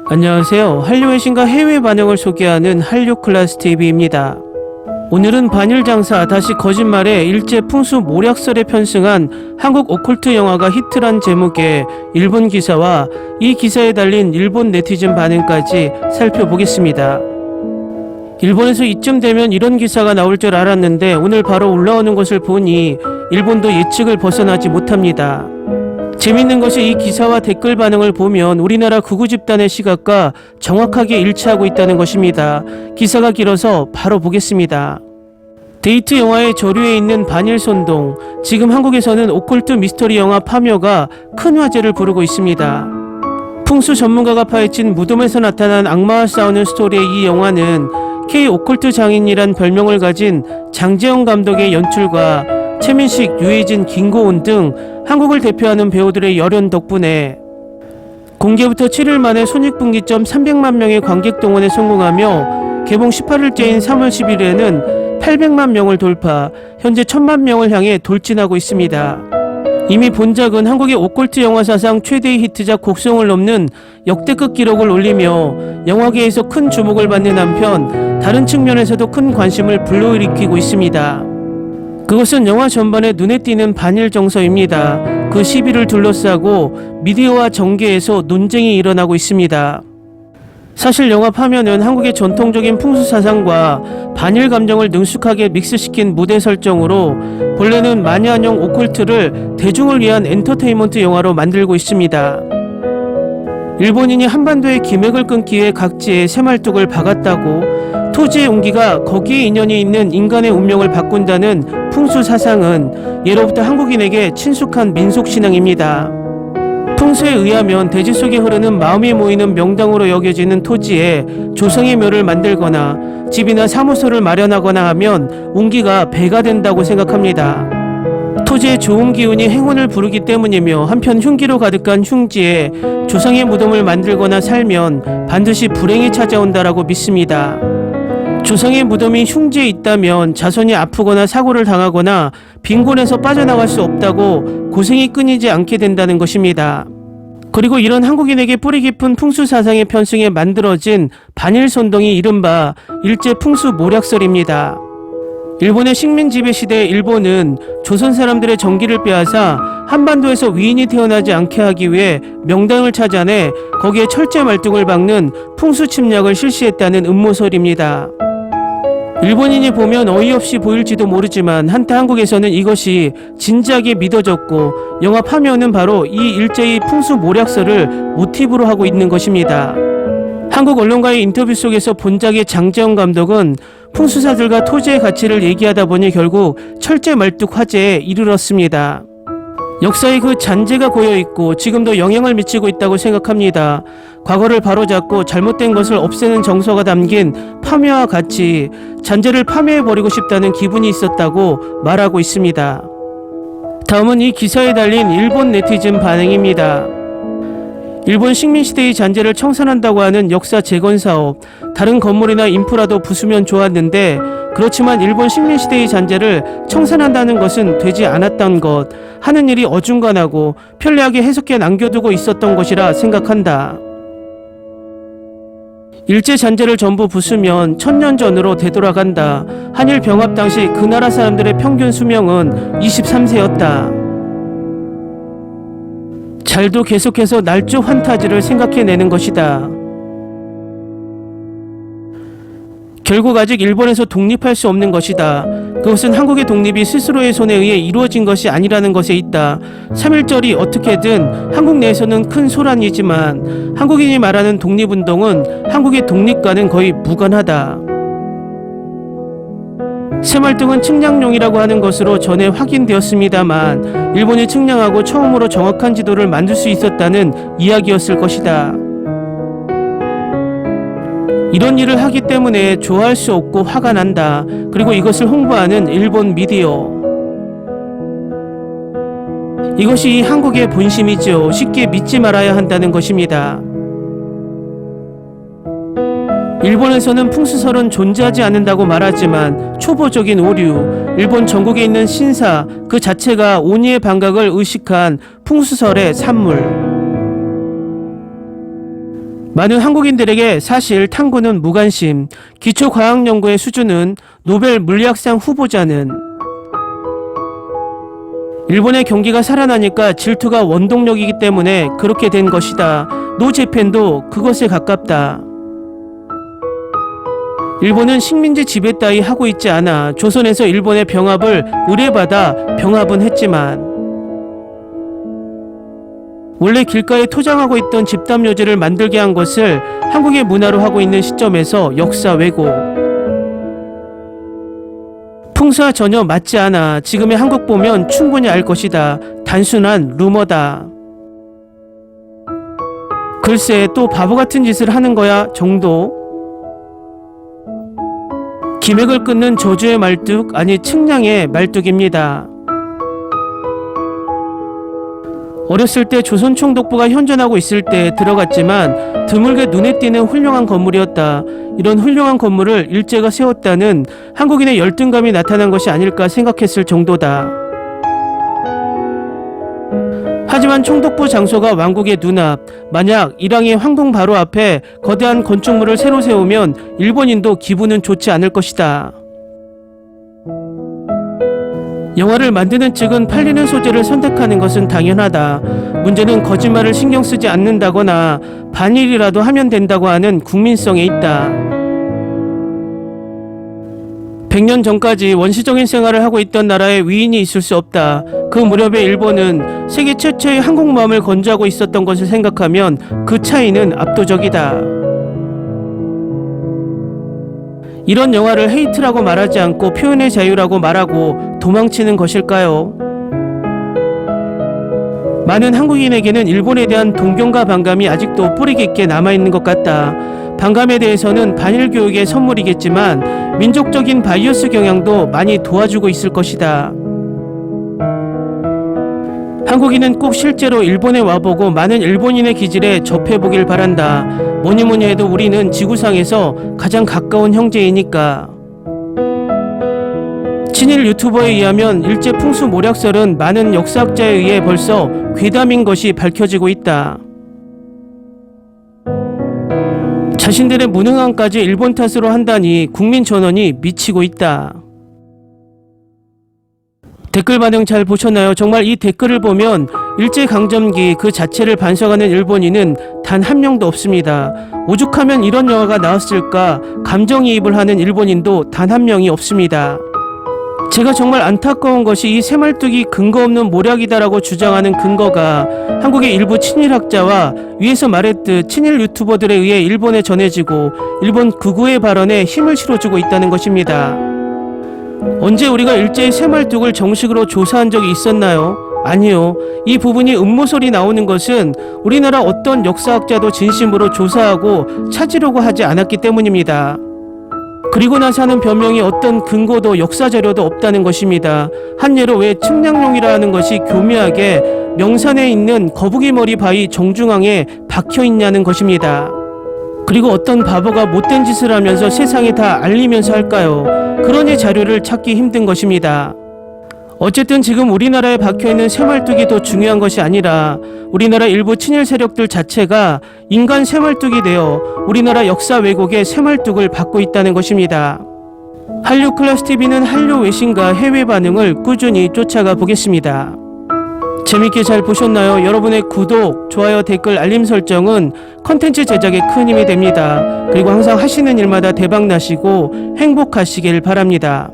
안녕하세요. 한류의 신과 해외 반응을 소개하는 한류클래스TV입니다. 오늘은 반일장사 다시 거짓말에 일제 풍수 모략설에 편승한 한국 오컬트 영화가 히트란 제목의 일본 기사와 이 기사에 달린 일본 네티즌 반응까지 살펴보겠습니다. 일본에서 이쯤 되면 이런 기사가 나올 줄 알았는데 오늘 바로 올라오는 것을 보니 일본도 예측을 벗어나지 못합니다. 재밌는 것이 이 기사와 댓글 반응을 보면 우리나라 극우 집단의 시각과 정확하게 일치하고 있다는 것입니다. 기사가 길어서 바로 보겠습니다. 데이트 영화의 저류에 있는 반일선동, 지금 한국에서는 오컬트 미스터리 영화 파묘가 큰 화제를 부르고 있습니다. 풍수 전문가가 파헤친 무덤에서 나타난 악마와 싸우는 스토리의 이 영화는 K 오컬트 장인이란 별명을 가진 장재영 감독의 연출과 최민식, 유해진, 김고은 등 한국을 대표하는 배우들의 열연 덕분에 공개부터 7일 만에 손익분기점 300만 명의 관객 동원에 성공하며 개봉 18일째인 3월 10일에는 800만 명을 돌파, 현재 1000만 명을 향해 돌진하고 있습니다. 이미 본작은 한국의 오컬트 영화 사상 최대의 히트작 곡성을 넘는 역대급 기록을 올리며 영화계에서 큰 주목을 받는 한편 다른 측면에서도 큰 관심을 불러일으키고 있습니다. 그것은 영화 전반에 눈에 띄는 반일 정서입니다. 그 시비를 둘러싸고 미디어와 정계에서 논쟁이 일어나고 있습니다. 사실 영화 파묘는 한국의 전통적인 풍수 사상과 반일 감정을 능숙하게 믹스시킨 무대 설정으로 본래는 마니아형 오컬트를 대중을 위한 엔터테인먼트 영화로 만들고 있습니다. 일본인이 한반도의 기맥을 끊기 위해 각지에 새말뚝을 박았다고 토지의 온기가 거기에 인연이 있는 인간의 운명을 바꾼다는 풍수 사상은 예로부터 한국인에게 친숙한 민속신앙입니다. 풍수에 의하면 대지 속에 흐르는 마음이 모이는 명당으로 여겨지는 토지에 조상의 묘를 만들거나 집이나 사무소를 마련하거나 하면 운기가 배가 된다고 생각합니다. 토지의 좋은 기운이 행운을 부르기 때문이며 한편 흉기로 가득한 흉지에 조상의 무덤을 만들거나 살면 반드시 불행이 찾아온다라고 믿습니다. 조상의 무덤이 흉지에 있다면 자손이 아프거나 사고를 당하거나 빈곤에서 빠져나갈 수 없다고 고생이 끊이지 않게 된다는 것입니다. 그리고 이런 한국인에게 뿌리 깊은 풍수 사상의 편승에 만들어진 반일선동이 이른바 일제 풍수 모략설입니다. 일본의 식민 지배 시대의 일본은 조선 사람들의 정기를 빼앗아 한반도에서 위인이 태어나지 않게 하기 위해 명당을 찾아내 거기에 철제 말뚝을 박는 풍수 침략을 실시했다는 음모설입니다. 일본인이 보면 어이없이 보일지도 모르지만 한때 한국에서는 이것이 진지하게 믿어졌고 영화 파묘는 바로 이 일제의 풍수 모략설을 모티브로 하고 있는 것입니다. 한국 언론과의 인터뷰 속에서 본작의 장재영 감독은 풍수사들과 토지의 가치를 얘기하다 보니 결국 철제 말뚝 화제에 이르렀습니다. 역사에 그 잔재가 고여있고 지금도 영향을 미치고 있다고 생각합니다. 과거를 바로잡고 잘못된 것을 없애는 정서가 담긴 파묘와 같이 잔재를 파묘해버리고 싶다는 기분이 있었다고 말하고 있습니다. 다음은 이 기사에 달린 일본 네티즌 반응입니다. 일본 식민시대의 잔재를 청산한다고 하는 역사 재건사업, 다른 건물이나 인프라도 부수면 좋았는데 그렇지만 일본 식민시대의 잔재를 청산한다는 것은 되지 않았던 것, 하는 일이 어중간하고 편리하게 해석해 남겨두고 있었던 것이라 생각한다. 일제 잔재를 전부 부수면 1000년 전으로 되돌아간다. 한일 병합 당시 그 나라 사람들의 평균 수명은 23세였다. 잘도 계속해서 날조 환타지를 생각해내는 것이다. 결국 아직 일본에서 독립할 수 없는 것이다. 그것은 한국의 독립이 스스로의 손에 의해 이루어진 것이 아니라는 것에 있다. 3.1절이 어떻게든 한국 내에서는 큰 소란이지만 한국인이 말하는 독립운동은 한국의 독립과는 거의 무관하다. 새말뚝은 측량용이라고 하는 것으로 전에 확인되었습니다만 일본이 측량하고 처음으로 정확한 지도를 만들 수 있었다는 이야기였을 것이다. 이런 일을 하기 때문에 좋아할 수 없고 화가 난다. 그리고 이것을 홍보하는 일본 미디어. 이것이 한국의 본심이죠. 쉽게 믿지 말아야 한다는 것입니다. 일본에서는 풍수설은 존재하지 않는다고 말하지만 초보적인 오류, 일본 전국에 있는 신사 그 자체가 오니의 반각을 의식한 풍수설의 산물. 많은 한국인들에게 사실 탐구는 무관심, 기초과학연구의 수준은 노벨 물리학상 후보자는 일본의 경기가 살아나니까 질투가 원동력이기 때문에 그렇게 된 것이다. 노재팬도 그것에 가깝다. 일본은 식민지 지배 따위 하고 있지 않아. 조선에서 일본의 병합을 의뢰받아 병합은 했지만 원래 길가에 토장하고 있던 집단묘지를 만들게 한 것을 한국의 문화로 하고 있는 시점에서 역사 왜곡. 풍수와 전혀 맞지 않아. 지금의 한국 보면 충분히 알 것이다. 단순한 루머다. 글쎄 또 바보 같은 짓을 하는 거야 정도. 기맥을 끊는 저주의 말뚝 아니 측량의 말뚝입니다. 어렸을 때 조선총독부가 현존하고 있을 때 들어갔지만 드물게 눈에 띄는 훌륭한 건물이었다. 이런 훌륭한 건물을 일제가 세웠다는 한국인의 열등감이 나타난 것이 아닐까 생각했을 정도다. 하지만 총독부 장소가 왕국의 눈앞, 만약 일왕의 황궁 바로 앞에 거대한 건축물을 새로 세우면 일본인도 기분은 좋지 않을 것이다. 영화를 만드는 측은 팔리는 소재를 선택하는 것은 당연하다. 문제는 거짓말을 신경 쓰지 않는다거나 반일이라도 하면 된다고 하는 국민성에 있다. 100년 전까지 원시적인 생활을 하고 있던 나라에 위인이 있을 수 없다. 그 무렵에 일본은 세계 최초의 한국마음을 건조하고 있었던 것을 생각하면 그 차이는 압도적이다. 이런 영화를 헤이트라고 말하지 않고 표현의 자유라고 말하고 도망치는 것일까요? 많은 한국인에게는 일본에 대한 동경과 반감이 아직도 뿌리 깊게 남아있는 것 같다. 반감에 대해서는 반일 교육의 선물이겠지만 민족적인 바이어스 경향도 많이 도와주고 있을 것이다. 한국인은 꼭 실제로 일본에 와보고 많은 일본인의 기질에 접해보길 바란다. 뭐니뭐니 해도 우리는 지구상에서 가장 가까운 형제이니까. 친일 유튜버에 의하면 일제 풍수 모략설은 많은 역사학자에 의해 벌써 괴담인 것이 밝혀지고 있다. 자신들의 무능함까지 일본 탓으로 한다니 국민 전원이 미치고 있다. 댓글 반응 잘 보셨나요? 정말 이 댓글을 보면 일제강점기 그 자체를 반성하는 일본인은 단 한 명도 없습니다. 오죽하면 이런 영화가 나왔을까 감정이입을 하는 일본인도 단 한 명이 없습니다. 제가 정말 안타까운 것이 이 새말뚝이 근거 없는 모략이다라고 주장하는 근거가 한국의 일부 친일학자와 위에서 말했듯 친일 유튜버들에 의해 일본에 전해지고 일본 극우의 발언에 힘을 실어주고 있다는 것입니다. 언제 우리가 일제의 새말뚝을 정식으로 조사한 적이 있었나요? 아니요. 이 부분이 음모설이 나오는 것은 우리나라 어떤 역사학자도 진심으로 조사하고 찾으려고 하지 않았기 때문입니다. 그리고 나서 하는 변명이 어떤 근거도 역사자료도 없다는 것입니다. 한 예로 왜 측량용이라는 것이 교묘하게 명산에 있는 거북이 머리 바위 정중앙에 박혀있냐는 것입니다. 그리고 어떤 바보가 못된 짓을 하면서 세상에 다 알리면서 할까요? 그러니 자료를 찾기 힘든 것입니다. 어쨌든 지금 우리나라에 박혀있는 새말뚝이 더 중요한 것이 아니라 우리나라 일부 친일 세력들 자체가 인간 새말뚝이 되어 우리나라 역사 왜곡의 새말뚝을 받고 있다는 것입니다. 한류클래스TV는 한류 외신과 해외 반응을 꾸준히 쫓아가 보겠습니다. 재밌게 잘 보셨나요? 여러분의 구독, 좋아요, 댓글, 알림 설정은 컨텐츠 제작에 큰 힘이 됩니다. 그리고 항상 하시는 일마다 대박 나시고 행복하시길 바랍니다.